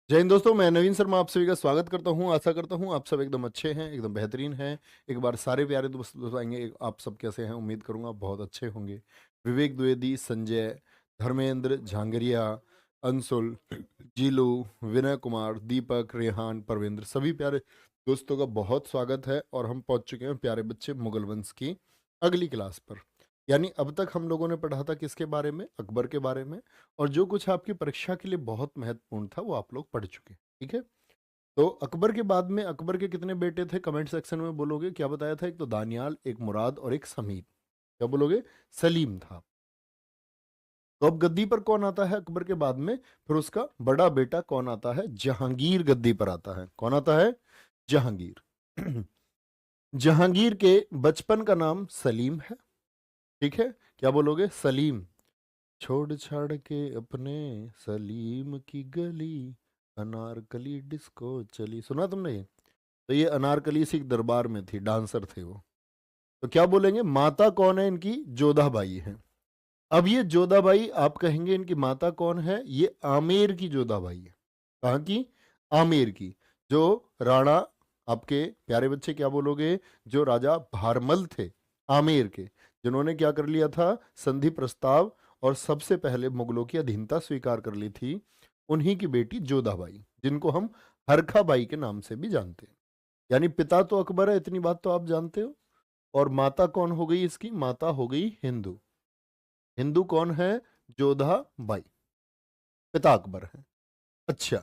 जय हिंद दोस्तों, मैं नवीन शर्मा आप सभी का स्वागत करता हूं। आशा करता हूं आप सब एकदम अच्छे हैं, एकदम बेहतरीन हैं। एक बार सारे प्यारे दोस्त दोस्त आएंगे। आप सब कैसे हैं? उम्मीद करूंगा आप बहुत अच्छे होंगे। विवेक द्विवेदी, संजय, धर्मेंद्र, झांगरिया, अंशुल, जीलू, विनय कुमार, दीपक, रेहान, परवेंद्र, सभी प्यारे दोस्तों का बहुत स्वागत है। और हम पहुंच चुके हैं प्यारे बच्चे मुगल वंश की अगली क्लास पर। यानी अब तक हम लोगों ने पढ़ा था किसके बारे में? अकबर के बारे में। और जो कुछ आपकी परीक्षा के लिए बहुत महत्वपूर्ण था वो आप लोग पढ़ चुके हैं। ठीक है। तो अकबर के बाद में अकबर के कितने बेटे थे? कमेंट सेक्शन में बोलोगे। क्या बताया था? एक तो दानियाल, एक मुराद और एक समीर। क्या बोलोगे? सलीम था। तो अब गद्दी पर कौन आता है अकबर के बाद में? फिर उसका बड़ा बेटा कौन आता है? जहांगीर गद्दी पर आता है। कौन आता है? जहांगीर। जहांगीर के बचपन का नाम सलीम है। ठीक है। क्या बोलोगे? सलीम। छोड़ छाड़ के अपने सलीम की गली, अनारकली डिस्को चली। सुना तुमने ये? तो ये अनारकली सिख दरबार में थी, डांसर थे वो। तो क्या बोलेंगे? माता कौन है इनकी? जोधाबाई है। अब ये जोधाबाई, आप कहेंगे इनकी माता कौन है? ये आमेर की जोधाबाई है। कहाँ की? आमेर की। जो राणा, आपके प्यारे बच्चे क्या बोलोगे? जो राजा भारमल थे आमेर के, जिन्होंने क्या कर लिया था? संधि प्रस्ताव और सबसे पहले मुगलों की अधीनता स्वीकार कर ली थी। उन्हीं की बेटी जोधाबाई, जिनको हम हरखाबाई के नाम से भी जानते हैं। यानी पिता तो अकबर है, इतनी बात तो आप जानते हो। और माता कौन हो गई इसकी? माता हो गई हिंदू। हिंदू कौन है? जोधाबाई। पिता अकबर है। अच्छा,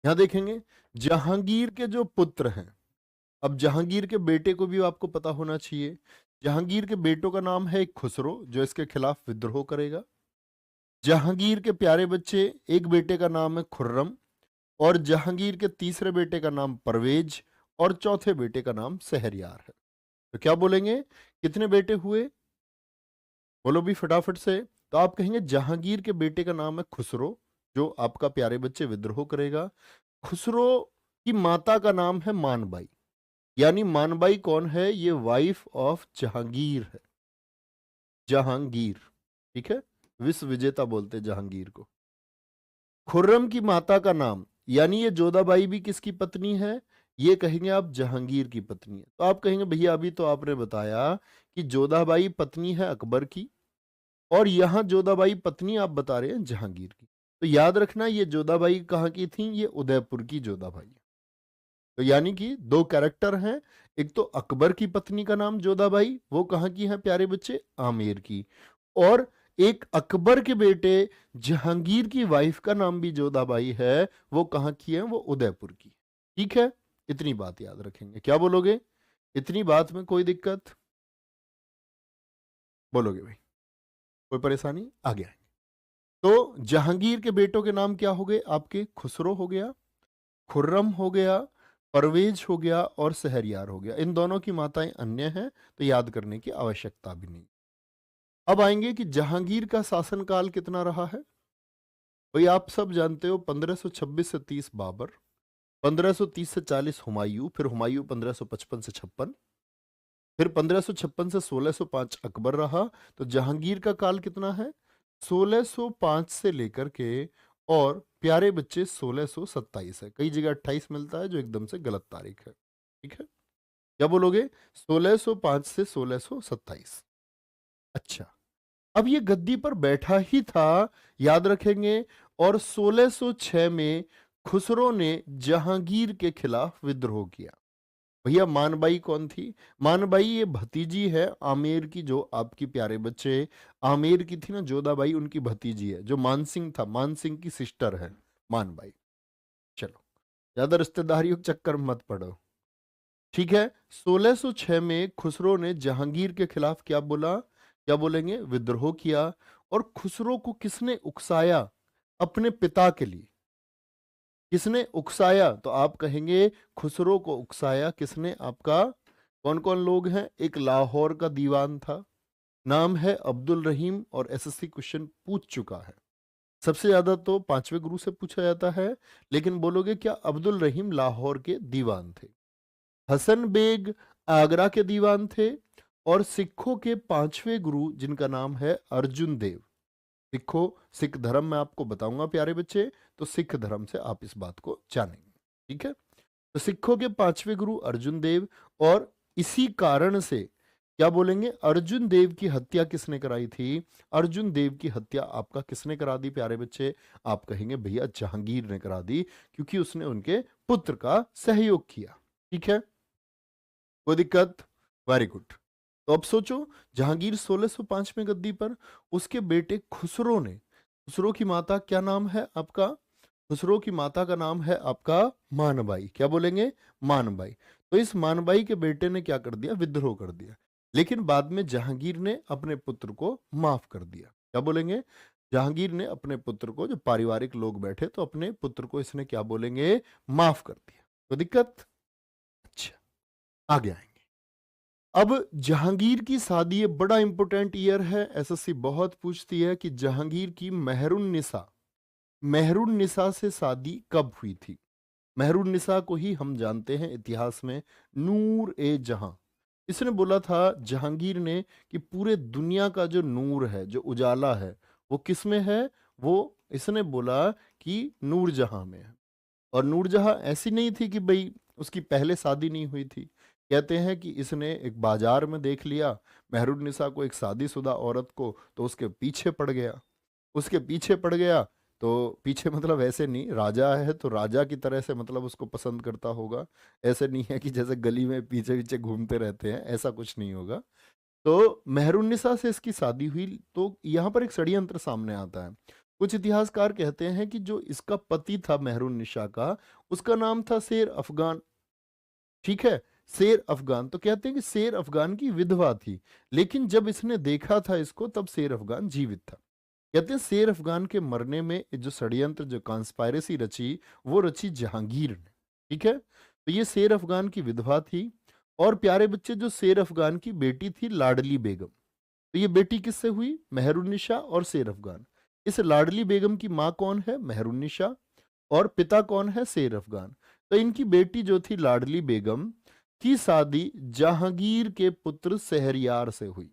यहां देखेंगे जहांगीर के जो पुत्र हैं। अब जहांगीर के बेटे को भी आपको पता होना चाहिए। जहांगीर के बेटों का नाम है एक खुसरो, जो इसके खिलाफ विद्रोह करेगा। जहांगीर के प्यारे बच्चे, एक बेटे का नाम है खुर्रम, और जहांगीर के तीसरे बेटे का नाम परवेज, और चौथे बेटे का नाम शहरयार है। तो क्या बोलेंगे? कितने बेटे हुए? बोलो भी फटाफट से। तो आप कहेंगे जहांगीर के बेटे का नाम है खुसरो, जो आपका प्यारे बच्चे विद्रोह करेगा। खुसरो की माता का नाम है मानबाई। यानी मानबाई कौन है? ये वाइफ ऑफ जहांगीर है। जहांगीर। ठीक है। विश्व विजेता बोलते हैं जहांगीर को। खुर्रम की माता का नाम, यानी ये जोधाबाई भी किसकी पत्नी है? ये कहेंगे आप जहांगीर की पत्नी है। तो आप कहेंगे भैया अभी तो आपने बताया कि जोधाबाई पत्नी है अकबर की, और यहां जोधाबाई पत्नी आप बता रहे हैं जहांगीर की। तो याद रखना, ये जोधाबाई कहाँ की थी? ये उदयपुर की जोधाबाई है। तो यानी कि दो कैरेक्टर हैं। एक तो अकबर की पत्नी का नाम जोधाबाई, वो कहाँ की है प्यारे बच्चे? आमेर की। और एक अकबर के बेटे जहांगीर की वाइफ का नाम भी जोधाबाई है, वो कहाँ की है? वो उदयपुर की। ठीक है। इतनी बात याद रखेंगे। क्या बोलोगे? इतनी बात में कोई दिक्कत? बोलोगे भाई? कोई परेशानी? आ गया है। तो जहांगीर के बेटों के नाम क्या हो गए आपके? खुसरो हो गया, खुर्रम हो गया, परवेज हो गया, और शहरयार हो गया। इन दोनों की माताएं अन्य हैं, तो याद करने की आवश्यकता भी नहीं। अब आएंगे कि जहांगीर का शासनकाल कितना रहा है। भाई आप सब जानते हो, 1526 से 30 बाबर, 1530 से 40 हुमायूं, फिर हुमायूं 1555 से 56, फिर 1556 से 1605 अकबर रहा। तो जहांगीर का काल कितना है? 1605 से लेकर के, और प्यारे बच्चे 1627 है। कई जगह 28 मिलता है, जो एकदम से गलत तारीख है। ठीक है। क्या बोलोगे? 1605 से 1627। अच्छा, अब ये गद्दी पर बैठा ही था, याद रखेंगे। और 1606 में खुसरो ने जहांगीर के खिलाफ विद्रोह किया। भैया मानबाई कौन थी? मानबाई ये भतीजी है आमेर की, जो आपकी प्यारे बच्चे आमेर की थी ना जोधाबाई, उनकी भतीजी है। जो मानसिंह था, मानसिंह की सिस्टर है मानबाई। चलो, ज्यादा रिश्तेदारियों के चक्कर में मत पड़ो। ठीक है। 1606 में खुसरो ने जहांगीर के खिलाफ क्या बोला? क्या बोलेंगे? विद्रोह किया। और खुसरो को किसने उकसाया? अपने पिता के लिए। किसने उकसाया? तो आप कहेंगे खुसरो को उकसाया किसने आपका? कौन कौन लोग हैं? एक लाहौर का दीवान था, नाम है अब्दुल रहीम, और एसएससी क्वेश्चन पूछ चुका है। सबसे ज्यादा तो पांचवें गुरु से पूछा जाता है। लेकिन बोलोगे क्या अब्दुल रहीम लाहौर के दीवान थे? हसन बेग आगरा के दीवान थे। और सिखों के पांचवें गुरु, जिनका नाम है अर्जुन देव, सिखो, सिख धर्म मैं आपको बताऊंगा प्यारे बच्चे, तो सिख धर्म से आप इस बात को जानेंगे। ठीक है, तो सिखों के पांचवें गुरु अर्जुन देव, और इसी कारण से क्या बोलेंगे, अर्जुन देव की हत्या किसने कराई थी? अर्जुन देव की हत्या आपका किसने करा दी प्यारे बच्चे? आप कहेंगे भैया जहांगीर ने करा दी, क्योंकि उसने उनके पुत्र का सहयोग किया। ठीक है, कोई दिक्कत? Very good. तो अब सोचो, जहांगीर 1605 में गद्दी पर, उसके बेटे खुसरो ने, खुसरो की माता क्या नाम है आपका? खुसरो की माता का नाम है आपका मानबाई। क्या बोलेंगे? मानबाई। तो इस मानबाई के बेटे ने क्या कर दिया? विद्रोह कर दिया। लेकिन बाद में जहांगीर ने अपने पुत्र को माफ कर दिया। क्या बोलेंगे? जहांगीर ने अपने पुत्र को, जो पारिवारिक लोग बैठे, तो अपने पुत्र को इसने क्या बोलेंगे? माफ कर दिया। तो दिक्कत? अच्छा, आगे आएंगे। अब जहांगीर की शादी, ये बड़ा इंपॉर्टेंट ईयर है, एसएससी बहुत पूछती है कि जहांगीर की मेहरुन निसा से शादी कब हुई थी? मेहरुन निसा को ही हम जानते हैं इतिहास में नूर ए जहां। इसने बोला था जहांगीर ने कि पूरे दुनिया का जो नूर है, जो उजाला है, वो किस में है? वो इसने बोला कि नूर जहां में है। और नूरजहां ऐसी नहीं थी कि भाई उसकी पहले शादी नहीं हुई थी। कहते हैं कि इसने एक बाजार में देख लिया मेहरुन्निसा को, एक शादीशुदा औरत को, तो उसके पीछे पड़ गया। उसके पीछे पड़ गया, तो पीछे मतलब ऐसे नहीं, राजा है तो राजा की तरह से मतलब उसको पसंद करता होगा। ऐसे नहीं है कि जैसे गली में पीछे पीछे घूमते रहते हैं, ऐसा कुछ नहीं होगा। तो मेहरुन्निसा से इसकी शादी हुई। तो यहाँ पर एक षड्यंत्र सामने आता है। कुछ इतिहासकार कहते हैं कि जो इसका पति था मेहरुन्निसा का, उसका नाम था शेर अफगान। ठीक है, शेर अफगान। तो कहते हैं कि शेर अफगान की विधवा थी, लेकिन जब इसने देखा था इसको, तब शेर अफगान जीवित था। कहते हैं शेर अफगान के मरने में जो षड्यंत्र, जो कॉन्स्पायरेसी रची, वो रची जहांगीर ने। ठीक है, तो ये शेर अफगान की विधवा थी। और प्यारे बच्चे, जो शेर अफगान की बेटी थी लाडली बेगम, तो ये बेटी किससे हुई? मेहरुन्निसा और शेर अफगान। इस लाडली बेगम की माँ कौन है? मेहरुन्निसा। और पिता कौन है? शेर अफगान। तो इनकी बेटी जो थी लाडली बेगम की शादी जहांगीर के पुत्र शहरयार से हुई।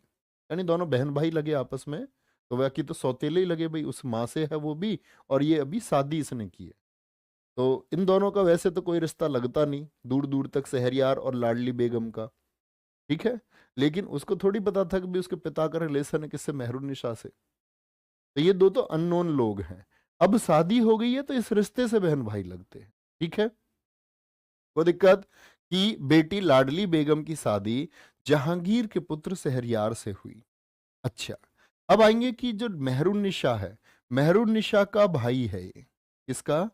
यानी दोनों बहन भाई लगे आपस में, तो वह की तो सौतेले ही लगे भाई, उस माँ से है वो भी, और ये अभी शादी इसने की है। तो इन दोनों का वैसे तो कोई रिश्ता लगता नहीं दूर दूर तक, शहरयार और लाडली बेगम का। ठीक है, लेकिन उसको थोड़ी पता था कि भी उसके पिता का रिलेशन है किससे? मेहरुन्निसा से। तो ये दो तो अननोन लोग हैं। अब शादी हो गई है, तो इस रिश्ते से बहन भाई लगते हैं। ठीक है, कोई दिक्कत? कि बेटी लाडली बेगम की शादी जहांगीर के पुत्र शहरयार से हुई। अच्छा, अब आएंगे कि जो मेहरुन्निसा है, मेहरुन्निसा का भाई है ये। किसका?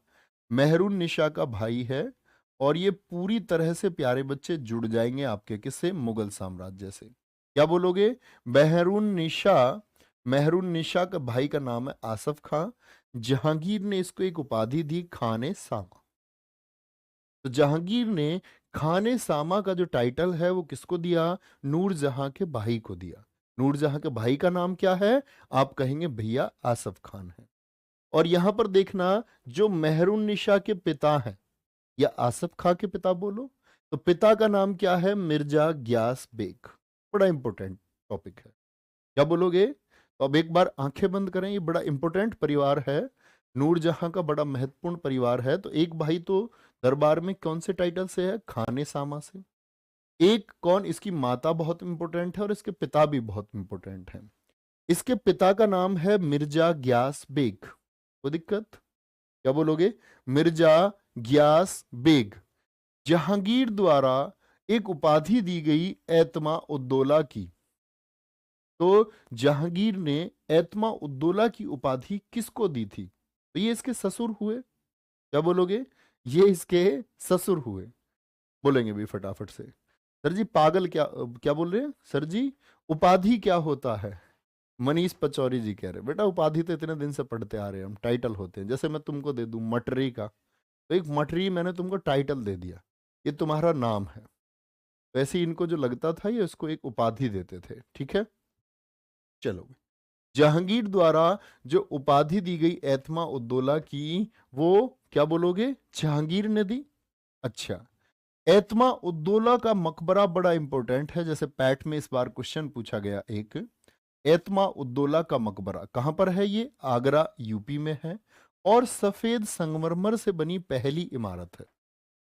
मेहरुन्निसा का भाई है। और ये पूरी तरह से प्यारे बच्चे जुड़ जाएंगे आपके किससे? मुगल साम्राज्य से। क्या बोलोगे? मेहरुन्निसा, मेहरुन्निसा का भाई का नाम है आसफ खां। जहांगीर ने इसको एक उपाधि दी, खाने सामा। तो जहांगीर ने खाने सामा का जो टाइटल है वो किसको दिया? नूरजहां के भाई को दिया। नूरजहां के भाई का नाम क्या है? आप कहेंगे भैया आसफ खान है। और यहां पर देखना, जो मेहरुन्निसा के पिता हैं, या आसफ खां के पिता बोलो, तो पिता का नाम क्या है? मिर्जा ग्यास बेग। बड़ा इंपॉर्टेंट टॉपिक है। क्या बोलोगे? तो अब एक बार आंखें बंद करें, ये बड़ा इंपॉर्टेंट परिवार है, नूरजहां का बड़ा महत्वपूर्ण परिवार है। तो एक भाई तो दरबार में कौन से टाइटल से है? खाने सामा से। एक कौन? इसकी माता बहुत इंपॉर्टेंट है, और इसके पिता भी बहुत इंपॉर्टेंट है। इसके पिता का नाम है मिर्जा ग्यास बेग। कोई दिक्कत? क्या बोलोगे? मिर्जा ग्यास बेग। जहांगीर द्वारा एक उपाधि दी गई एतमा उद्दौला की। तो जहांगीर ने एतमा उद्दौला की उपाधि किसको दी थी? तो ये इसके ससुर हुए। क्या बोलोगे? ये इसके ससुर हुए। बोलेंगे भी फटाफट से। सर जी पागल क्या क्या बोल रहे हैं सर जी? उपाधि क्या होता है? मनीष पचौरी जी कह रहे हैं बेटा उपाधि तो इतने दिन से पढ़ते आ रहे हैं हम, टाइटल होते हैं। जैसे मैं तुमको दे दूं मटरी का, तो एक मटरी मैंने तुमको टाइटल दे दिया, ये तुम्हारा नाम है। वैसे ही इनको जो लगता था ये इसको एक उपाधि देते थे। ठीक है, चलो। जहांगीर द्वारा जो उपाधि दी गई एतमा उद्दौला की, वो क्या बोलोगे? जहांगीर ने दी। अच्छा, एतमा उद्दौला का मकबरा बड़ा इंपॉर्टेंट है, जैसे पैट में इस बार क्वेश्चन पूछा गया एक। एतमा उद्दौला का मकबरा कहाँ पर है? ये आगरा यूपी में है और सफेद संगमरमर से बनी पहली इमारत है।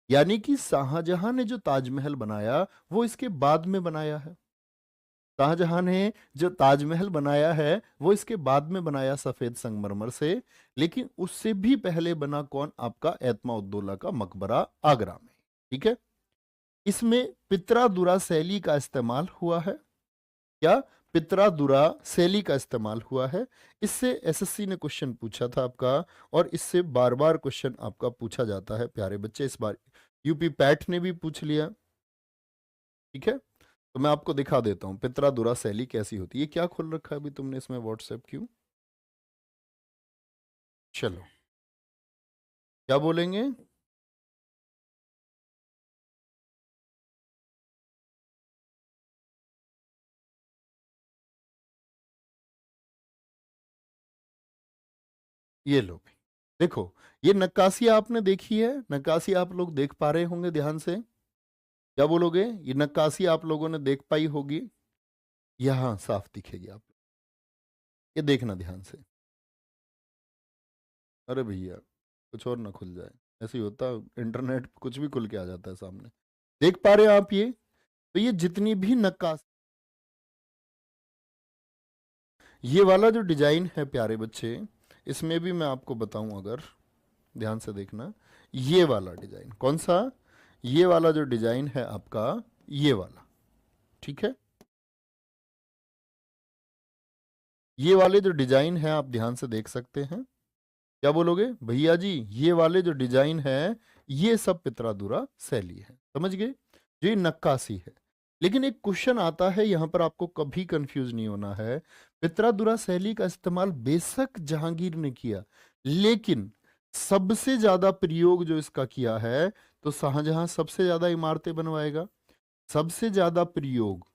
यानी कि शाहजहां ने जो ताजमहल बनाया वो इसके बाद में बनाया है। शाहजहां ने जो ताजमहल बनाया है वो इसके बाद में बनाया सफेद संगमरमर से, लेकिन उससे भी पहले बना कौन? आपका एतमा उद्दौला का मकबरा आगरा में। ठीक है, इसमें पित्रादुरा शैली का इस्तेमाल हुआ है। क्या? पित्रादुरा शैली का इस्तेमाल हुआ है। इससे एसएससी ने क्वेश्चन पूछा था आपका, और इससे बार बार क्वेश्चन आपका पूछा जाता है प्यारे बच्चे। इस बार यूपी पैट ने भी पूछ लिया। ठीक है, तो मैं आपको दिखा देता हूं पित्रादुरा शैली कैसी होती है। ये क्या खोल रखा है अभी तुमने इसमें व्हाट्सएप? क्यों? चलो, क्या बोलेंगे? ये लो भाई, देखो, ये नक्काशी आपने देखी है? नक्काशी आप लोग देख पा रहे होंगे ध्यान से। क्या बोलोगे? ये नक्काशी आप लोगों ने देख पाई होगी, यहां साफ दिखेगी आप। ये देखना ध्यान से। अरे भैया, कुछ और ना खुल जाए, ऐसे ही होता, इंटरनेट पे कुछ भी खुल के आ जाता है सामने। देख पा रहे हैं आप ये? तो ये जितनी भी नक्काशी, ये वाला जो डिजाइन है प्यारे बच्चे, इसमें भी मैं आपको बताऊं, अगर ध्यान से देखना, ये वाला डिजाइन कौन सा? ये वाला जो डिजाइन है आपका, ये वाला। ठीक है, ये वाले जो डिजाइन है आप ध्यान से देख सकते हैं। क्या बोलोगे भैया जी? ये वाले जो डिजाइन है ये सब पित्रादुरा शैली है, समझ गए? जो ये नक्काशी है। लेकिन एक क्वेश्चन आता है यहां पर, आपको कभी कंफ्यूज नहीं होना है। पित्रादुरा शैली का इस्तेमाल बेशक जहांगीर ने किया, लेकिन सबसे ज्यादा प्रयोग जो इसका किया है, तो शाहजहां सबसे ज्यादा इमारतें बनवाएगा। सबसे ज्यादा प्रयोग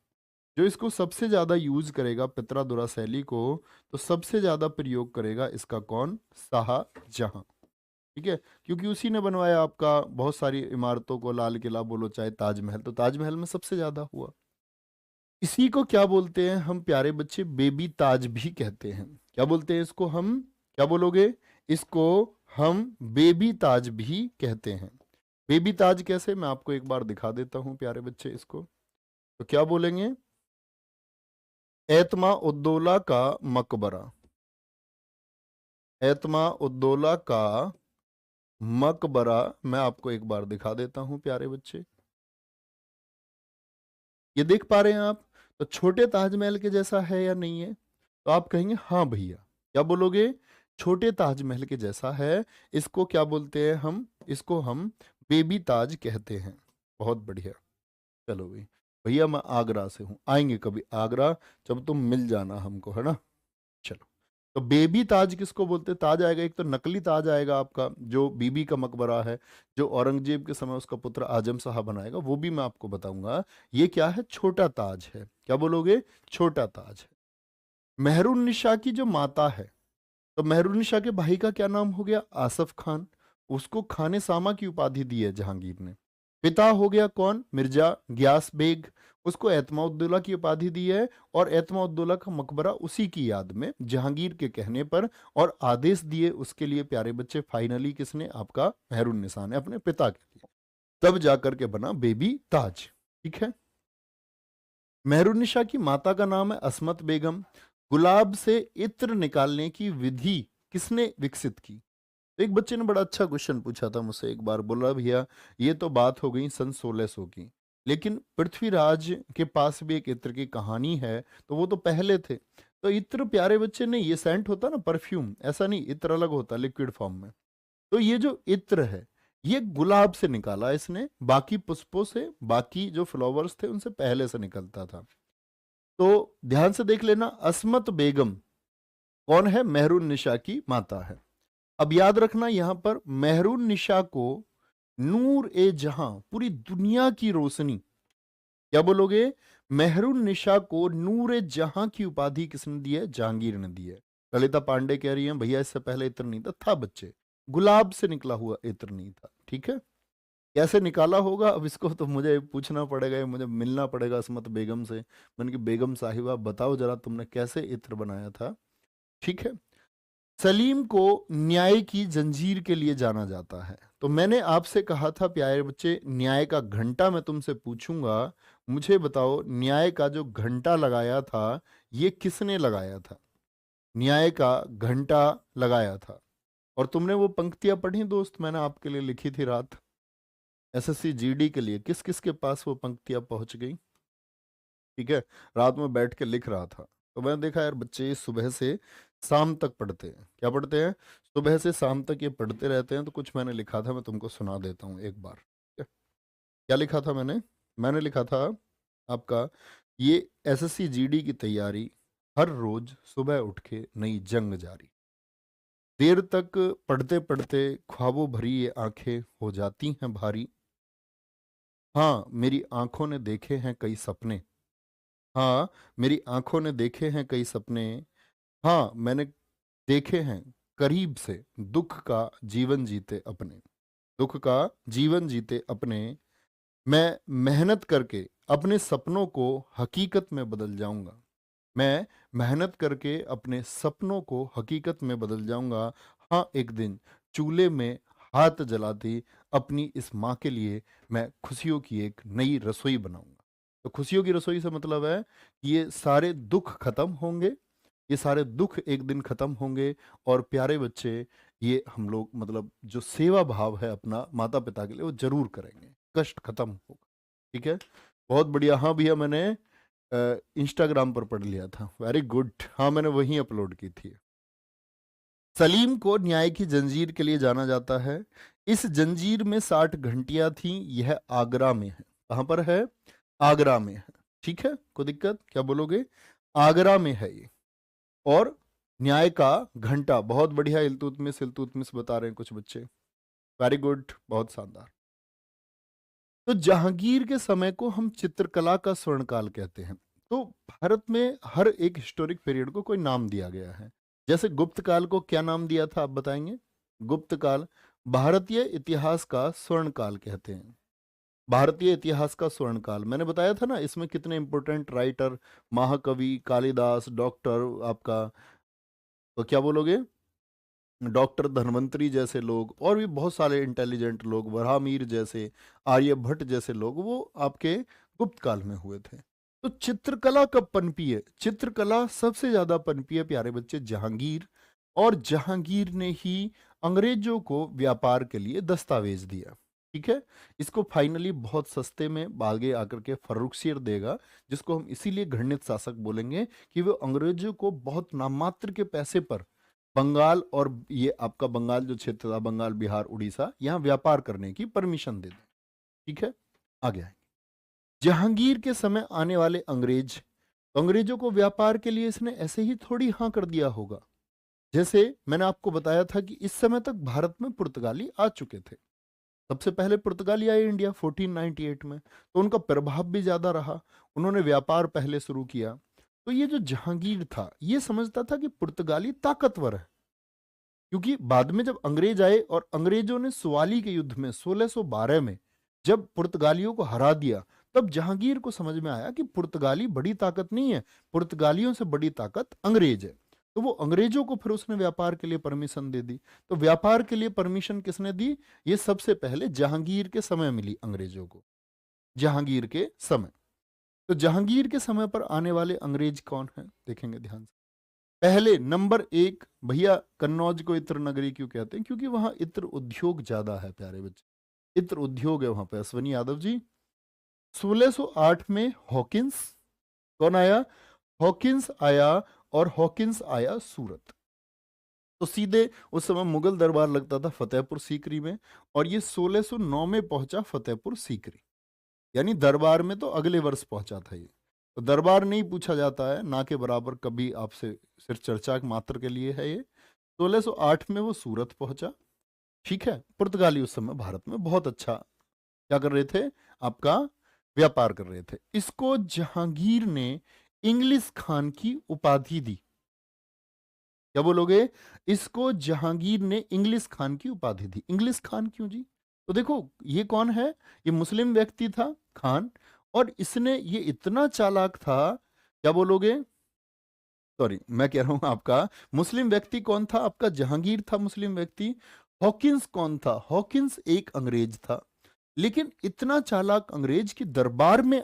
जो इसको सबसे ज्यादा यूज करेगा पित्रादुरा शैली को, तो सबसे ज्यादा प्रयोग करेगा इसका कौन? शाहजहां। ठीक है, क्योंकि उसी ने बनवाया आपका बहुत सारी इमारतों को, लाल किला बोलो चाहे ताजमहल, तो ताजमहल में सबसे ज्यादा हुआ। इसी को क्या बोलते हैं हम प्यारे बच्चे? बेबी ताज भी कहते हैं। क्या बोलते हैं इसको हम? क्या बोलोगे? इसको हम बेबी ताज भी कहते हैं। बेबी ताज कैसे? मैं आपको एक बार दिखा देता हूं प्यारे बच्चे इसको। तो क्या बोलेंगे? एतमा उद्दौला का मकबरा, एतमा उद्दौला का मकबरा मैं आपको एक बार दिखा देता हूं प्यारे बच्चे। ये देख पा रहे हैं आप? तो छोटे ताजमहल के जैसा है या नहीं है? तो आप कहेंगे हाँ भैया। क्या बोलोगे? छोटे ताजमहल के जैसा है। इसको क्या बोलते हैं हम? इसको हम बेबी ताज कहते हैं। बहुत बढ़िया। चलो भाई, भैया मैं आगरा से हूँ, आएंगे कभी आगरा, जब तुम मिल जाना हमको, है ना? चलो, तो बेबी ताज किसको बोलते हैं? ताज आएगा, एक तो नकली ताज आएगा आपका जो बीबी का मकबरा है, जो औरंगजेब के समय उसका पुत्र आजम शाह बनाएगा, वो भी मैं आपको बताऊंगा। ये क्या है? छोटा ताज है। क्या बोलोगे? छोटा ताज है। मेहरुन्निसा की जो माता है, तो मेहरुन्निसा के भाई का क्या नाम हो गया? आसफ खान। उसको खाने सामा की उपाधि दी है जहांगीर ने। पिता हो गया कौन? मिर्जा ग्यास बेग। उसको एतमाउद्दौला की उपाधि दी है, और एतमाउद्दौला का मकबरा उसी की याद में जहांगीर के कहने पर और आदेश दिए उसके लिए प्यारे बच्चे, फाइनली किसने? आपका मेहरुन्निसा ने, अपने पिता के लिए। तब जाकर के बना बेबी ताज। ठीक है, मेहरुन्निसा की माता का नाम है असमत बेगम। गुलाब से इत्र निकालने की विधि किसने विकसित की? तो एक बच्चे ने बड़ा अच्छा क्वेश्चन पूछा था मुझसे एक बार, बोला भैया ये तो बात हो गई सन 1600 की, लेकिन पृथ्वीराज के पास भी एक इत्र की कहानी है, तो वो तो पहले थे। तो इत्र प्यारे बच्चे, नहीं ये सेंट होता ना, परफ्यूम, ऐसा नहीं, इत्र अलग होता लिक्विड फॉर्म में। तो ये जो इत्र है ये गुलाब से निकाला इसने, बाकी पुष्पों से, बाकी जो फ्लावर्स थे उनसे पहले से निकलता था। तो ध्यान से देख लेना, असमत बेगम कौन है? मेहरुन्निसा की माता है। अब याद रखना यहां पर मेहरुन्निसा को नूर ए जहां, पूरी दुनिया की रोशनी। क्या बोलोगे? मेहरुन्निसा को नूर ए जहां की उपाधि किसने दी है? जहांगीर ने दी है। ललिता पांडे कह रही हैं भैया इससे पहले इत्र नहीं था। था बच्चे, गुलाब से निकला हुआ इत्र नहीं था। ठीक है, कैसे निकाला होगा अब इसको तो मुझे पूछना पड़ेगा, या मुझे मिलना पड़ेगा असमत बेगम से। मैंने कि बेगम साहिबा बताओ जरा तुमने कैसे इत्र बनाया था। ठीक है। सलीम को न्याय की जंजीर के लिए जाना जाता है। तो मैंने आपसे कहा था प्यारे बच्चे, न्याय का घंटा मैं तुमसे पूछूंगा। मुझे बताओ न्याय का जो घंटा लगाया था ये किसने लगाया था? न्याय का घंटा लगाया था। और तुमने वो पंक्तियां पढ़ी दोस्त, मैंने आपके लिए लिखी थी रात एसएससी जीडी के लिए, किस किस के पास वो पंक्तियां पहुंच गई? ठीक है। रात में बैठ के लिख रहा था तो मैंने देखा यार बच्चे सुबह से शाम तक पढ़ते हैं। क्या पढ़ते हैं? सुबह से शाम तक ये पढ़ते रहते हैं। तो कुछ मैंने लिखा था, मैं तुमको सुना देता हूँ एक बार। ठीक है? क्या लिखा था मैंने? मैंने लिखा था आपका, ये एसएससी जीडी की तैयारी, हर रोज सुबह उठ के नई जंग जारी। देर तक पढ़ते पढ़ते ख्वाबों भरी ये आंखें हो जाती हैं भारी। हाँ मेरी आंखों ने देखे हैं कई सपने। हाँ मेरी आंखों ने देखे हैं कई सपने। हाँ मैंने देखे हैं करीब से दुख का जीवन जीते अपने। दुख का जीवन जीते अपने। मैं मेहनत करके अपने सपनों को हकीकत में बदल जाऊंगा। मैं मेहनत करके अपने सपनों को हकीकत में बदल जाऊंगा। हाँ एक दिन चूल्हे में हाथ जलाती अपनी इस माँ के लिए मैं खुशियों की एक नई रसोई बनाऊंगा। तो खुशियों की रसोई से मतलब है कि ये सारे दुख खत्म होंगे। ये सारे दुख एक दिन खत्म होंगे। और प्यारे बच्चे, ये हम लोग मतलब जो सेवा भाव है अपना माता पिता के लिए वो जरूर करेंगे, कष्ट खत्म होगा। ठीक है। बहुत बढ़िया। हाँ भैया मैंने इंस्टाग्राम पर पढ़ लिया था, वेरी गुड। हाँ मैंने वहीं अपलोड की थी। सलीम को न्याय की जंजीर के लिए जाना जाता है। इस जंजीर में 60 घंटियां थीं। यह आगरा में है। कहाँ पर है? आगरा में है। ठीक है, कोई दिक्कत? क्या बोलोगे? आगरा में है ये। और न्याय का घंटा, बहुत बढ़िया। इल्तुतमिश इल्तुतमिश बता रहे हैं कुछ बच्चे, वेरी गुड, बहुत शानदार। तो जहांगीर के समय को हम चित्रकला का स्वर्णकाल कहते हैं। तो भारत में हर एक हिस्टोरिक पीरियड को कोई नाम दिया गया है। जैसे गुप्त काल को क्या नाम दिया था आप बताएंगे? गुप्त काल भारतीय इतिहास का स्वर्ण काल कहते हैं। भारतीय इतिहास का स्वर्ण काल मैंने बताया था ना, इसमें कितने इंपोर्टेंट राइटर, महाकवि कालिदास, डॉक्टर आपका, तो क्या बोलोगे, डॉक्टर धन्वंतरी जैसे लोग, और भी बहुत सारे इंटेलिजेंट लोग, वराहमीर जैसे, आर्यभट्ट जैसे लोग, वो आपके गुप्त काल में हुए थे। तो चित्रकला कब पनपी है? चित्रकला सबसे ज्यादा पनपी है प्यारे बच्चे जहांगीर। और जहांगीर ने ही अंग्रेजों को व्यापार के लिए दस्तावेज दिया। ठीक है। इसको फाइनली बहुत सस्ते में आगे आकर के फर्रुखसियर देगा, जिसको हम इसीलिए घृणित शासक बोलेंगे कि वो अंग्रेजों को बहुत नामात्र के पैसे पर बंगाल, और ये आपका बंगाल जो क्षेत्र था, बंगाल बिहार उड़ीसा, यहाँ व्यापार करने की परमिशन दे दें। ठीक है। आगे आएंगे। जहांगीर के समय आने वाले अंग्रेज, तो अंग्रेजों को व्यापार के लिए इसने ऐसे ही थोड़ी हाँ कर दिया होगा। जैसे मैंने आपको बताया था कि इस समय तक भारत में पुर्तगाली आ चुके थे। सबसे पहले पुर्तगाली आए इंडिया 1498 में, तो उनका प्रभाव भी ज्यादा रहा। उन्होंने व्यापार पहले शुरू किया। तो ये जो जहांगीर था ये समझता था कि पुर्तगाली ताकतवर है, क्योंकि बाद में जब अंग्रेज आए और अंग्रेजों ने सुवाली के युद्ध में 1612 में जब पुर्तगालियों को हरा दिया, तब जहांगीर को समझ में आया कि पुर्तगाली बड़ी ताकत नहीं है, पुर्तगालियों से बड़ी ताकत अंग्रेज है। तो वो अंग्रेजों को फिर उसने व्यापार के लिए परमिशन दे दी। तो व्यापार के लिए परमिशन किसने दी? ये सबसे पहले जहांगीर के समय मिली अंग्रेजों को। जहांगीर के समय। तो जहांगीर के समय पर आने वाले अंग्रेज कौन है देखेंगे ध्यान से। पहले नंबर एक, भैया कन्नौज को इत्र नगरी क्यों कहते हैं? क्योंकि वहां इत्र उद्योग ज्यादा है प्यारे बच्चे। इत्र उद्योग है वहां पे। अश्वनी यादव जी, 1608 में हॉकिंस, कौन आया? हॉकिंस आया। और हॉकिंस आया सूरत। तो सीधे उस समय मुगल दरबार लगता था फतेहपुर सीकरी में, और ये 1609 में पहुंचा फतेहपुर सीकरी। यानी दरबार में तो अगले वर्ष पहुंचा था ये। तो दरबार नहीं पूछा जाता है, ना के बराबर कभी आपसे, सिर्फ चर्चा मात्र के लिए है ये। 1608 में वो सूरत पहुंचा। ठीक है। पुर्तगाली उस समय भारत में बहुत अच्छा क्या कर रहे थे? आपका व्यापार कर रहे थे। इसको जहांगीर ने इंग्लिश खान की उपाधि दी। क्या बोलोगे? इसको जहांगीर ने इंग्लिश खान की उपाधि दी। इंग्लिश खान क्यों जी? तो देखो ये कौन है, ये मुस्लिम व्यक्ति था खान, और इसने ये इतना चालाक था, क्या बोलोगे, सॉरी मैं कह रहा हूं आपका मुस्लिम व्यक्ति कौन था, आपका जहांगीर था मुस्लिम व्यक्ति। हॉकिंस कौन था, हॉकिंस एक अंग्रेज था, लेकिन इतना चालाक अंग्रेज की दरबार में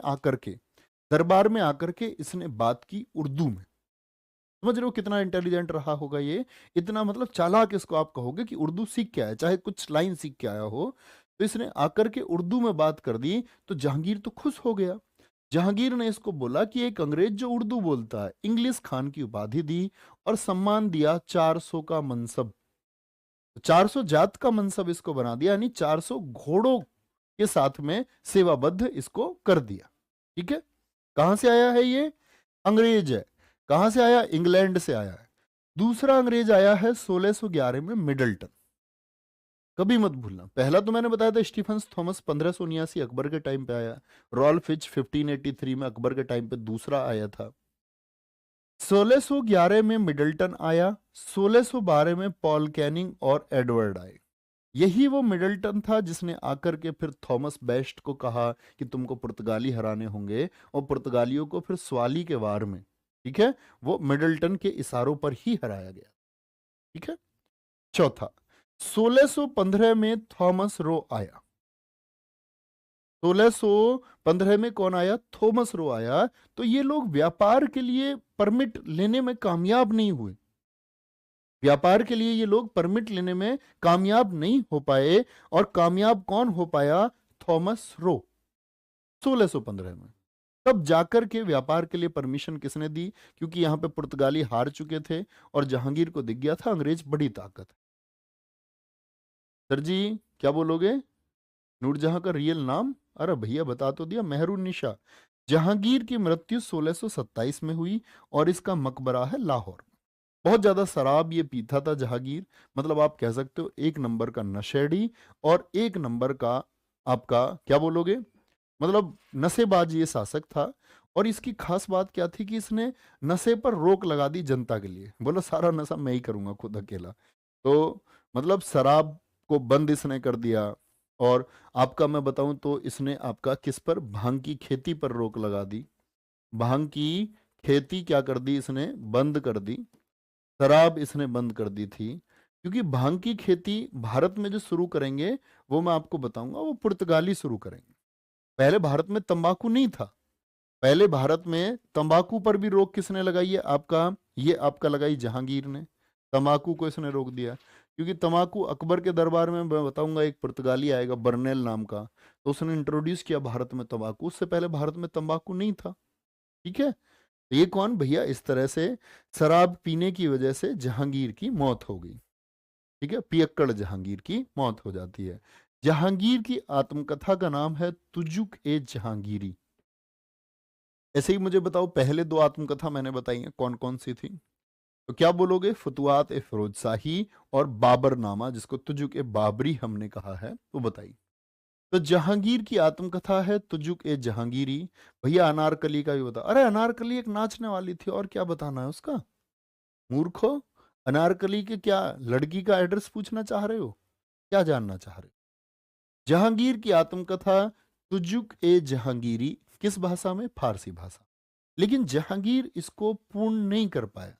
आकर के इसने बात की उर्दू में। समझ रहे हो कितना इंटेलिजेंट रहा होगा ये, इतना मतलब चालाक इसको आप कहोगे कि उर्दू सीख के आया, चाहे कुछ लाइन सीख के आया हो, तो इसने आकर के उर्दू में बात कर दी, तो जहांगीर तो खुश हो गया। जहांगीर ने इसको बोला कि एक अंग्रेज जो उर्दू बोलता है, इंग्लिश खान की उपाधि दी और सम्मान दिया 400 का मनसब, 400 जात का मनसब इसको बना दिया, यानी 400 घोड़ों के साथ में सेवाबद्ध इसको कर दिया। ठीक है, कहां से आया है ये, अंग्रेज है, कहां से आया, इंग्लैंड से आया है। दूसरा अंग्रेज आया है 1611 में, मिडल्टन, कभी मत भूलना। पहला तो मैंने बताया था स्टीफन थॉमस 1579 अकबर के टाइम पे आया, रॉल्फ फिच 1583 में अकबर के टाइम पे दूसरा आया था। 1611 में मिडल्टन आया, 1612 में पॉल कैनिंग और एडवर्ड आए। यही वो मिडल्टन था जिसने आकर के फिर थॉमस बेस्ट को कहा कि तुमको पुर्तगाली हराने होंगे, और पुर्तगालियों को फिर स्वाली के वार में, ठीक है, वो मिडल्टन के इशारों पर ही हराया गया। ठीक है, चौथा 1615 में थॉमस रो आया। 1615 में कौन आया, थॉमस रो आया। तो ये लोग व्यापार के लिए परमिट लेने में कामयाब नहीं हुए, व्यापार के लिए ये लोग परमिट लेने में कामयाब नहीं हो पाए, और कामयाब कौन हो पाया, थॉमस रो, 1615 में। तब जाकर के व्यापार के लिए परमिशन किसने दी, क्योंकि यहां पे पुर्तगाली हार चुके थे और जहांगीर को दिख गया था अंग्रेज बड़ी ताकत है। सर जी क्या बोलोगे, नूरजहां का रियल नाम, अरे भैया बता तो दिया, मेहरुन्निसा। जहांगीर की मृत्यु 1627 में हुई और इसका मकबरा है लाहौर। बहुत ज्यादा शराब ये पीता था जहांगीर, मतलब आप कह सकते हो एक नंबर का नशेड़ी, और एक नंबर का आपका क्या बोलोगे, मतलब नशेबाज ये शासक था। और इसकी खास बात क्या थी कि इसने नशे पर रोक लगा दी जनता के लिए, बोला सारा नशा मैं ही करूंगा खुद अकेला। तो मतलब शराब को बंद इसने कर दिया। और आपका मैं बताऊं तो इसने आपका किस पर, भांग की खेती पर रोक लगा दी, भांग की खेती क्या कर दी इसने, बंद कर दी। शराब इसने बंद कर दी थी, क्योंकि भांग की खेती भारत में जो शुरू करेंगे वो मैं आपको बताऊंगा, वो पुर्तगाली शुरू करेंगे। पहले भारत में तंबाकू नहीं था, पहले भारत में तंबाकू पर भी रोक किसने लगाई है, आपका ये आपका लगाई जहांगीर ने, तंबाकू को इसने रोक दिया। क्योंकि तंबाकू अकबर के दरबार में मैं बताऊंगा एक पुर्तगाली आएगा बर्नेल नाम का, तो उसने इंट्रोड्यूस किया भारत में तंबाकू, उससे पहले भारत में तंबाकू नहीं था। ठीक है, तो ये कौन भैया, इस तरह से शराब पीने की वजह से जहांगीर की मौत हो गई। ठीक है, पियक्कड़ जहांगीर की मौत हो जाती है। जहांगीर की आत्मकथा का नाम है तुजुक ए जहांगीरी। ऐसे ही मुझे बताओ पहले दो आत्मकथा मैंने बताई हैं कौन कौन सी थी, तो क्या बोलोगे, फुतुआत ए फिरोज शाही और बाबरनामा, जिसको तुजुक ए बाबरी हमने कहा है, वो बताइए। तो जहांगीर की आत्मकथा है तुजुक ए जहांगीरी। भैया अनारकली का भी बता, अरे अनारकली एक नाचने वाली थी, और क्या बताना है उसका, मूर्खो। अनारकली के क्या लड़की का एड्रेस पूछना चाह रहे हो, क्या जानना चाह रहे हो। जहांगीर की आत्मकथा तुजुक ए जहांगीरी, किस भाषा में, फारसी भाषा। लेकिन जहांगीर इसको पूर्ण नहीं कर पाया,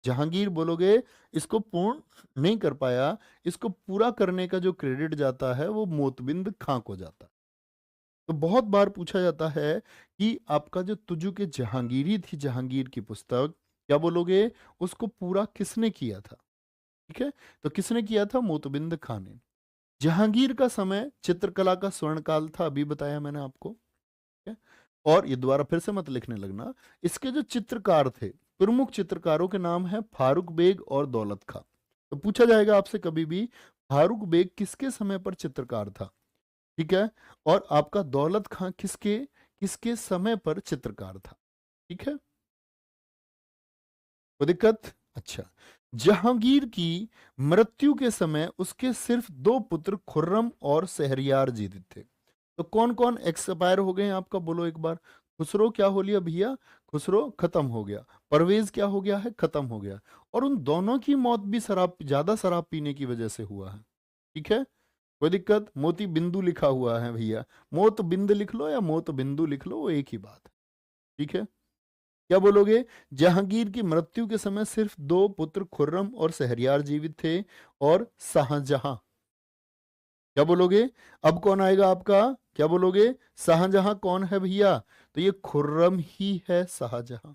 जहांगीर बोलोगे इसको पूर्ण नहीं कर पाया, इसको पूरा करने का जो क्रेडिट जाता है वो मोतबिंद खां को जाता है। तो बहुत बार पूछा जाता है कि आपका जो तुजु के जहांगीरी थी, जहांगीर की पुस्तक, क्या बोलोगे उसको पूरा किसने किया था। ठीक है, तो किसने किया था, मोतबिंद खां ने। जहांगीर का समय चित्रकला का स्वर्ण काल था, अभी बताया मैंने आपको। ठीक है, और ये दोबारा फिर से मत लिखने लगना। इसके जो चित्रकार थे, प्रमुख चित्रकारों के नाम है फारूक बेग और दौलत खां। तो पूछा जाएगा आपसे कभी भी, फारूक बेग किसके समय पर चित्रकार था, ठीक है, और आपका दौलत खां किसके किसके समय पर चित्रकार था। ठीक है, कोई दिक्कत, अच्छा। जहांगीर की मृत्यु के समय उसके सिर्फ दो पुत्र खुर्रम और शहरयार जीवित थे। तो कौन कौन एक्सपायर हो गए हैं आपका, बोलो एक बार। खुसरो क्या हो लिया भैया, खुसरो खत्म हो गया, परवेज क्या हो गया है, खत्म हो गया। और उन दोनों की मौत भी ज्यादा शराब पीने की वजह से हुआ है। ठीक है, कोई दिक्कत? मोती बिंदु लिखा हुआ है भैया, मोत बिंद लिख लो या मोत बिंदु लिख लो, वो एक ही बात है। ठीक है, क्या बोलोगे? जहांगीर की मृत्यु के समय सिर्फ दो पुत्र खुर्रम और शहरयार जीवित थे और शाहजहां। क्या बोलोगे? अब कौन आएगा आपका? क्या बोलोगे? शाहजहां कौन है भैया? तो ये खुर्रम ही है शाहजहां।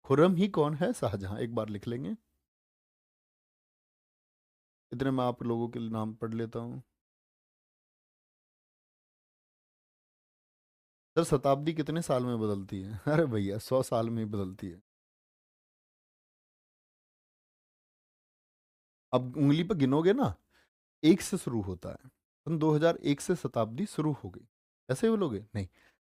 खुर्रम ही कौन है? शाहजहां। एक बार लिख लेंगे, इतने में आप लोगों के नाम पढ़ लेता हूं। सर शताब्दी कितने साल में बदलती है? अरे भैया 100 साल में ही बदलती है। अब उंगली पर गिनोगे ना, एक से शुरू होता है। सन 2001 से शताब्दी शुरू हो गई, ऐसे बोलोगे? नहीं,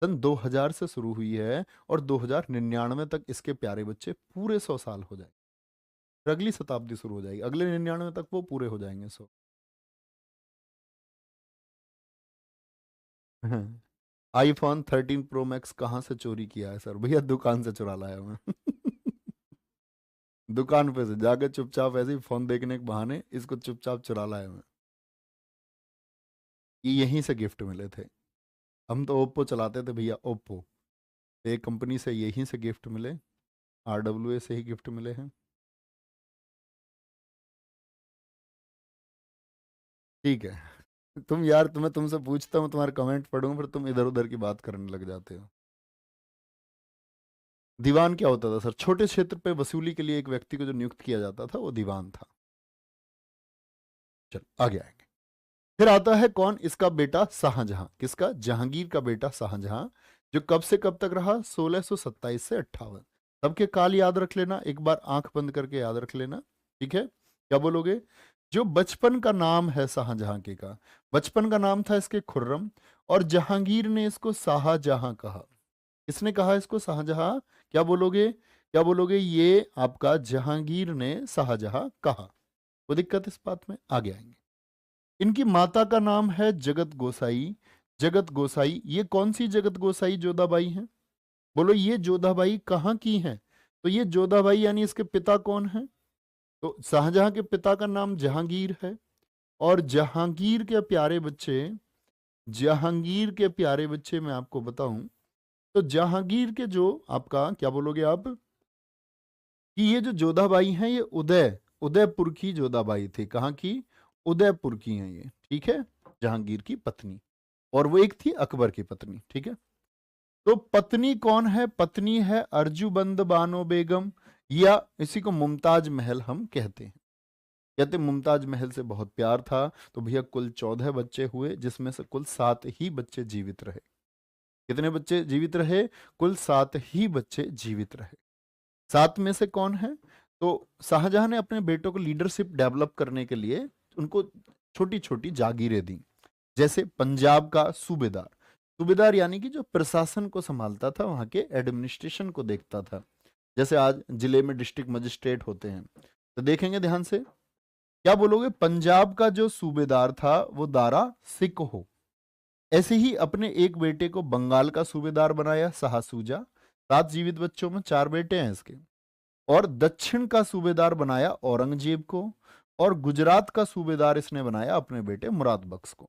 सन 2000 से शुरू हुई है और 2099 तक इसके प्यारे बच्चे पूरे 100 साल हो जाए। फिर अगली शताब्दी शुरू हो जाएगी, अगले 99 तक वो पूरे हो जाएंगे 100। आईफोन 13 प्रो मैक्स कहाँ से चोरी किया है सर? भैया दुकान से चुरा लाया मैं। दुकान पे से जाकर चुपचाप ऐसे ही फोन देखने के बहाने इसको चुपचाप चुरा लाया मैं। ये यहीं से गिफ्ट मिले थे। हम तो ओप्पो चलाते थे भैया, ओप्पो। एक कंपनी से यहीं से गिफ्ट मिले, RWA से ही गिफ्ट मिले हैं। ठीक है। तुम यार, तुम्हें तुमसे पूछता हूँ, तुम्हारे कमेंट पढ़ूं, फिर तुम इधर उधर की बात करने लग जाते हो। दीवान क्या होता था सर? छोटे क्षेत्र पे वसूली के लिए एक व्यक्ति को जो नियुक्त किया जाता था वो दीवान था। चल आगे आएंगे। फिर आता है कौन? इसका बेटा शाहजहां। किसका? जहांगीर का बेटा शाहजहां, जो कब से कब तक रहा? 1627 से 58। सबके काल याद रख लेना, एक बार आंख बंद करके याद रख लेना। ठीक है, क्या बोलोगे? जो बचपन का नाम है शाहजहां के का, बचपन का नाम था इसके खुर्रम, और जहांगीर ने इसको शाहजहां कहा। किसने कहा इसको शाहजहां? क्या बोलोगे? क्या बोलोगे? ये आपका जहांगीर ने शाहजहां कहा। कोई दिक्कत इस बात में? आगे आएंगे। इनकी माता का नाम है जगत गोसाई। जगत गोसाई, ये कौन सी जगत गोसाई जोधाबाई हैं? बोलो, ये जोधाबाई कहाँ की हैं? तो ये जोधाबाई यानी इसके पिता कौन है? तो शाहजहां के पिता का नाम जहांगीर है, और जहांगीर के प्यारे बच्चे, जहांगीर के प्यारे बच्चे मैं आपको बताऊं, तो जहांगीर के जो आपका क्या बोलोगे आप, कि ये जो जोधाबाई हैं ये उदयपुर की जोधाबाई थी। कहाँ की? उदयपुर की हैं ये। ठीक है, जहांगीर की पत्नी, और वो एक थी अकबर की पत्नी। ठीक है, तो पत्नी कौन है? पत्नी है अर्जुबंद बानो बेगम, या इसी को मुमताज महल हम कहते हैं। कहते मुमताज महल से बहुत प्यार था, तो भैया कुल 14 बच्चे हुए, जिसमें से कुल 7 ही बच्चे जीवित रहे। कितने बच्चे जीवित रहे? कुल 7 ही बच्चे जीवित रहे। 7 में से कौन है? तो शाहजहां ने अपने बेटों को लीडरशिप डेवलप करने के लिए उनको छोटी छोटी जागीरें दी। जैसे पंजाब का सूबेदार, सूबेदार यानी कि जो प्रशासन को संभालता था, वहां के एडमिनिस्ट्रेशन को देखता था। जैसे आज जिले में डिस्ट्रिक्ट मजिस्ट्रेट होते हैं, तो देखेंगे ध्यान से। क्या बोलोगे? पंजाब का जो सूबेदार था वो दारा सिकोह। ऐसे ही अपने एक बेटे को बंगाल का सूबेदार बनाया, शाहसूजा। 7 जीवित बच्चों में 4 बेटे हैं इसके। और दक्षिण का सूबेदार बनाया औरंगजेब को, और गुजरात का सूबेदार इसने बनाया अपने बेटे मुराद बख्श को।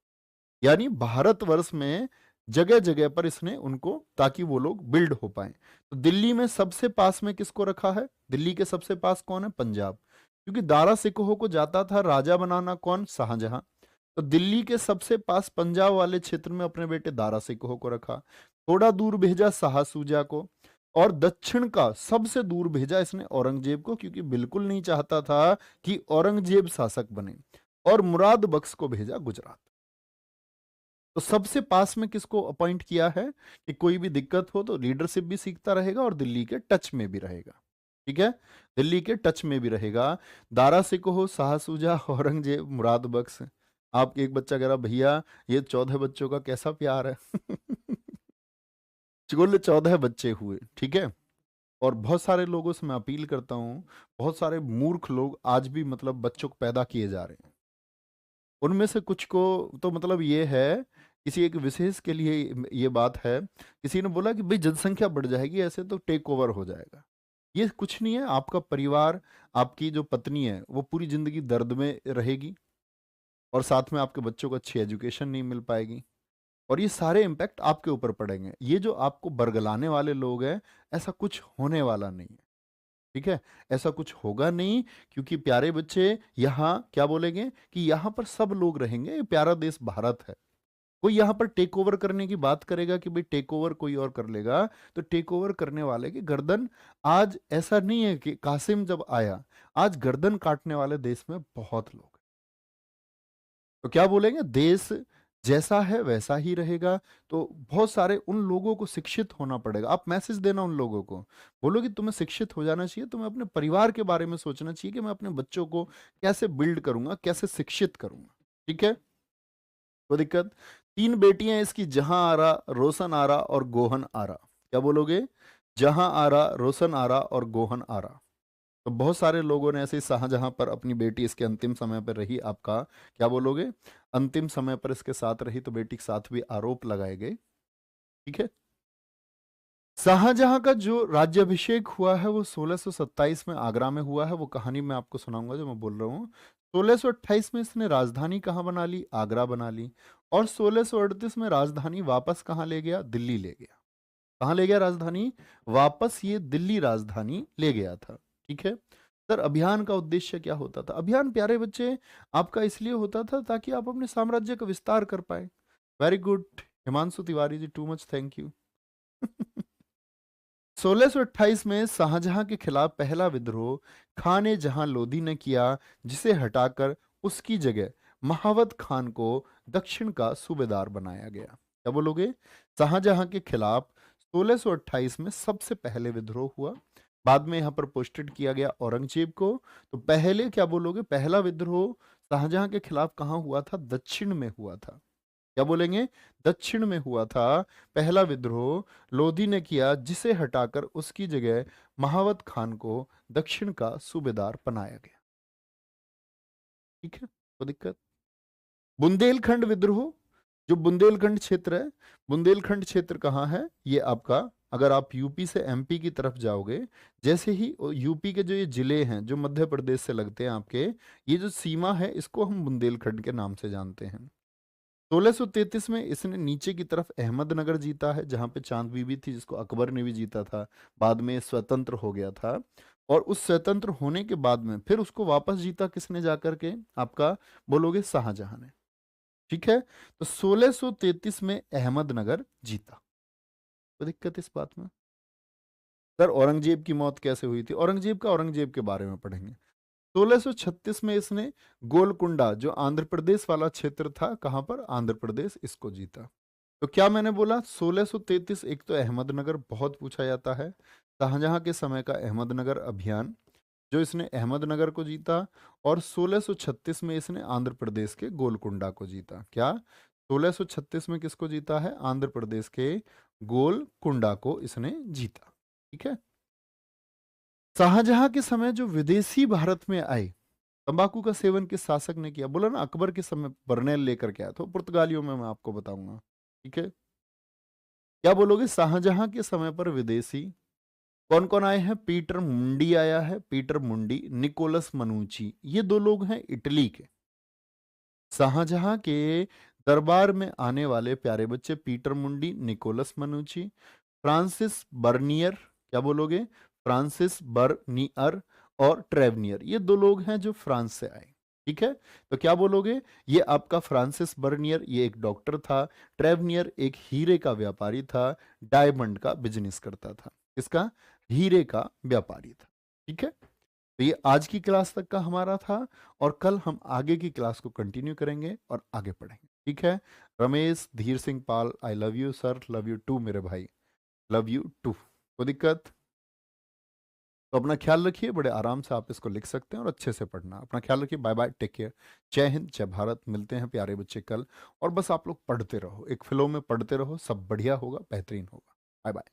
यानी भारतवर्ष में जगह जगह पर इसने उनको, ताकि वो लोग बिल्ड हो पाए। तो दिल्ली में सबसे पास में किसको रखा है? दिल्ली के सबसे पास कौन है? पंजाब। क्योंकि दारा सिकोह को जाता था राजा बनाना कौन? शाहजहां। तो दिल्ली के सबसे पास पंजाब वाले क्षेत्र में अपने बेटे दारा सिकोह को रखा। थोड़ा दूर भेजा शाह सूजा को, और दक्षिण का सबसे दूर भेजा इसने औरंगजेब को, क्योंकि बिल्कुल नहीं चाहता था कि औरंगजेब शासक बने। और मुराद बख्श को भेजा गुजरात। तो सबसे पास में किसको अपॉइंट किया है, कि कोई भी दिक्कत हो तो लीडरशिप भी सीखता रहेगा और दिल्ली के टच में भी रहेगा। ठीक है, दिल्ली के टच में भी रहेगा। दारा सिकोह, शाह सूजा, औरंगजेब, मुराद बख्श। आप एक बच्चा कह रहा भैया ये 14 बच्चों का कैसा प्यार है? कुल 14 बच्चे हुए। ठीक है, और बहुत सारे लोगों से मैं अपील करता हूँ, बहुत सारे मूर्ख लोग आज भी मतलब बच्चों को पैदा किए जा रहे हैं। उनमें से कुछ को तो मतलब ये है, किसी एक विशेष के लिए ये बात है, किसी ने बोला कि भाई जनसंख्या बढ़ जाएगी ऐसे तो टेक ओवर हो जाएगा। ये कुछ नहीं है। आपका परिवार, आपकी जो पत्नी है वो पूरी जिंदगी दर्द में रहेगी, और साथ में आपके बच्चों को अच्छी एजुकेशन नहीं मिल पाएगी, और ये सारे इम्पैक्ट आपके ऊपर पड़ेंगे। ये जो आपको बरगलाने वाले लोग हैं, ऐसा कुछ होने वाला नहीं है, ठीक है? ऐसा कुछ होगा नहीं, क्योंकि प्यारे बच्चे यहाँ क्या बोलेंगे कि यहाँ पर सब लोग रहेंगे, ये प्यारा देश भारत है। कोई यहाँ पर टेक ओवर करने की बात करेगा कि भाई टेक ओवर कोई और कर लेगा, तो टेक ओवर करने वाले की गर्दन, आज ऐसा नहीं है कि कासिम जब आया, आज गर्दन काटने वाले देश में बहुत लोग हैं। तो क्या बोलेंगे, देश जैसा है वैसा ही रहेगा। तो बहुत सारे उन लोगों को शिक्षित होना पड़ेगा। आप मैसेज देना उन लोगों को, बोलो कि तुम्हें शिक्षित हो जाना चाहिए, तुम्हें अपने परिवार के बारे में सोचना चाहिए कि मैं अपने बच्चों को कैसे बिल्ड करूंगा, कैसे शिक्षित करूंगा, ठीक है? कोई दिक्कत? तीन बेटियां इसकी, जहां आरा, रोशन आरा और गोहन आरा। क्या बोलोगे? जहां आरा, रोशन आरा और गोहन आरा। तो बहुत सारे लोगों ने ऐसे ही शाहजहां पर, अपनी बेटी इसके अंतिम समय पर रही, आपका क्या बोलोगे, अंतिम समय पर इसके साथ रही, तो बेटी के साथ भी आरोप लगाए गए, ठीक है? शाहजहां का जो राज्याभिषेक हुआ है वो 1627 में आगरा में हुआ है। वो कहानी मैं आपको सुनाऊंगा जो मैं बोल रहा हूँ। 1628 में इसने राजधानी कहाँ बना ली? आगरा बना ली। और 1638 में राजधानी वापस कहाँ ले गया? दिल्ली ले गया। कहाँ ले गया राजधानी? वापस ये दिल्ली राजधानी ले गया था, ठीक है? सर, अभियान का उद्देश्य क्या होता था? अभियान प्यारे बच्चे आपका इसलिए होता था ताकि आप अपने साम्राज्य का विस्तार कर पाए। Very good Himanshu Tiwari ji, too much thank you. 1628 में शाहजहां के खिलाफ पहला विद्रोह खान जहां लोधी ने किया, जिसे हटाकर उसकी जगह महावत खान को दक्षिण का सूबेदार बनाया गया। क्या बोलोगे? शाहजहां के खिलाफ 1628 में सबसे पहले विद्रोह हुआ, बाद में यहां पर पोस्टेड किया गया औरंगजेब को। तो पहले क्या बोलोगे, पहला विद्रोह शाहजहां के खिलाफ कहां हुआ था? दक्षिण में हुआ था। क्या बोलेंगे? दक्षिण में हुआ था पहला विद्रोह, लोधी ने किया, जिसे हटाकर उसकी जगह महावत खान को दक्षिण का सूबेदार बनाया गया, ठीक है? तो दिक्कत, बुंदेलखंड विद्रोह, जो बुंदेलखंड क्षेत्र है, बुंदेलखंड क्षेत्र कहाँ है? ये आपका, अगर आप यूपी से एमपी की तरफ जाओगे, जैसे ही यूपी के जो ये जिले हैं जो मध्य प्रदेश से लगते हैं आपके, ये जो सीमा है इसको हम बुंदेलखंड के नाम से जानते हैं। 1633 में इसने नीचे की तरफ अहमदनगर जीता है, जहां पे चांद बीबी थी, जिसको अकबर ने भी जीता था। बाद में स्वतंत्र हो गया था, और उस स्वतंत्र होने के बाद में फिर उसको वापस जीता किसने जाकर के? आपका बोलोगे शाहजहां ने, ठीक है? तो 1633 में अहमदनगर जीता। तो दिक्कत इस बात में, सर औरंगजेब की मौत कैसे हुई थी? औरंगजेब के बारे में पढ़ेंगे। 1636 में इसने गोलकुंडा, जो आंध्र प्रदेश वाला क्षेत्र था, कहां पर? आंध्र प्रदेश, इसको जीता। तो क्या मैंने बोला? 1633, एक तो अहमदनगर बहुत पूछा जाता है, शाहजहां के समय का अहमदनगर अभियान, जो इसने अहमदनगर को जीता। और 1636 में इसने आंध्र प्रदेश के गोलकुंडा को जीता। क्या 1636 में किसको जीता है? आंध्र प्रदेश के गोलकुंडा को इसने जीता, ठीक है? शाहजहां के समय जो विदेशी भारत में आए, तंबाकू का सेवन किस शासक ने किया? बोला ना, अकबर के समय बर्नेल लेकर के आया था, पुर्तगालियों में मैं आपको बताऊंगा, ठीक है? क्या बोलोगे? शाहजहां के समय पर विदेशी कौन कौन आए हैं? पीटर मुंडी आया है, पीटर मुंडी, निकोलस मनुची, ये दो लोग हैं इटली के। शाहजहां के दरबार में आने वाले प्यारे बच्चे पीटर मुंडी, निकोलस मनुची, फ्रांसिस बर्नियर, क्या बोलोगे? फ्रांसिस बर्नियर और ट्रेवनियर, ये दो लोग हैं जो फ्रांस से आए, ठीक है? तो क्या बोलोगे? ये आपका फ्रांसिस बर्नियर, ये एक डॉक्टर था। ट्रेवनियर एक हीरे का व्यापारी था, डायमंड का बिजनेस करता था। किसका? हीरे का व्यापारी था, ठीक है? तो ये आज की क्लास तक का हमारा था, और कल हम आगे की क्लास को कंटिन्यू करेंगे और आगे पढ़ेंगे, ठीक है? Ramesh Dhir Singh Pal, I love you sir, love you too मेरे भाई, लव यू टू। कोई दिक्कत? तो अपना ख्याल रखिए, बड़े आराम से आप इसको लिख सकते हैं, और अच्छे से पढ़ना। अपना ख्याल रखिए, बाय बाय, टेक केयर, जय हिंद, जय भारत। मिलते हैं प्यारे बच्चे कल, और बस आप लोग पढ़ते रहो, एक फ्लो में पढ़ते रहो, सब बढ़िया होगा, बेहतरीन होगा। Bye bye.